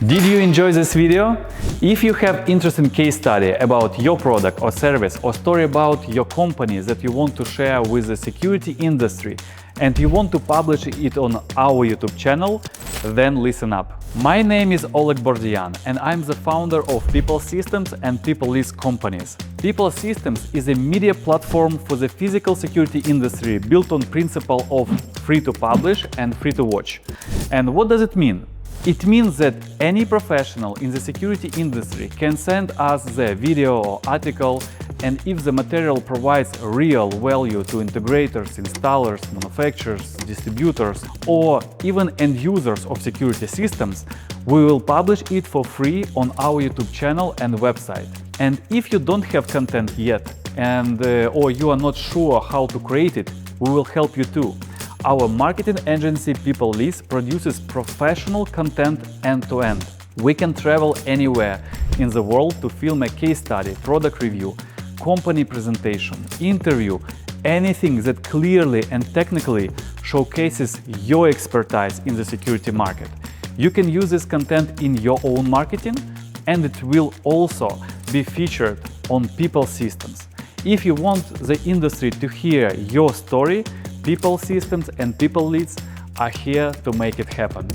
Did you enjoy this video? If you have interesting case study about your product or service or story about your company that you want to share with the security industry and you want to publish it on our YouTube channel, then listen up. My name is Oleg Bordyan and I'm the founder of Pipl Systems and Pipl List companies. Pipl Systems is a media platform for the physical security industry built on principle of free to publish and free to watch. And what does it mean? It means that any professional in the security industry can send us the video or article, and if the material provides real value to integrators, installers, manufacturers, distributors, or even end users of security systems, we will publish it for free on our YouTube channel and website. And if you don't have content yet, or you are not sure how to create it, we will help you too. Our marketing agency Pipl List produces professional content end-to-end. We can travel anywhere in the world to film a case study, product review, company presentation, interview, anything that clearly and technically showcases your expertise in the security market. You can use this content in your own marketing, and it will also be featured on Pipl Systems. If you want the industry to hear your story, Pipl Systems and Pipl Leads are here to make it happen.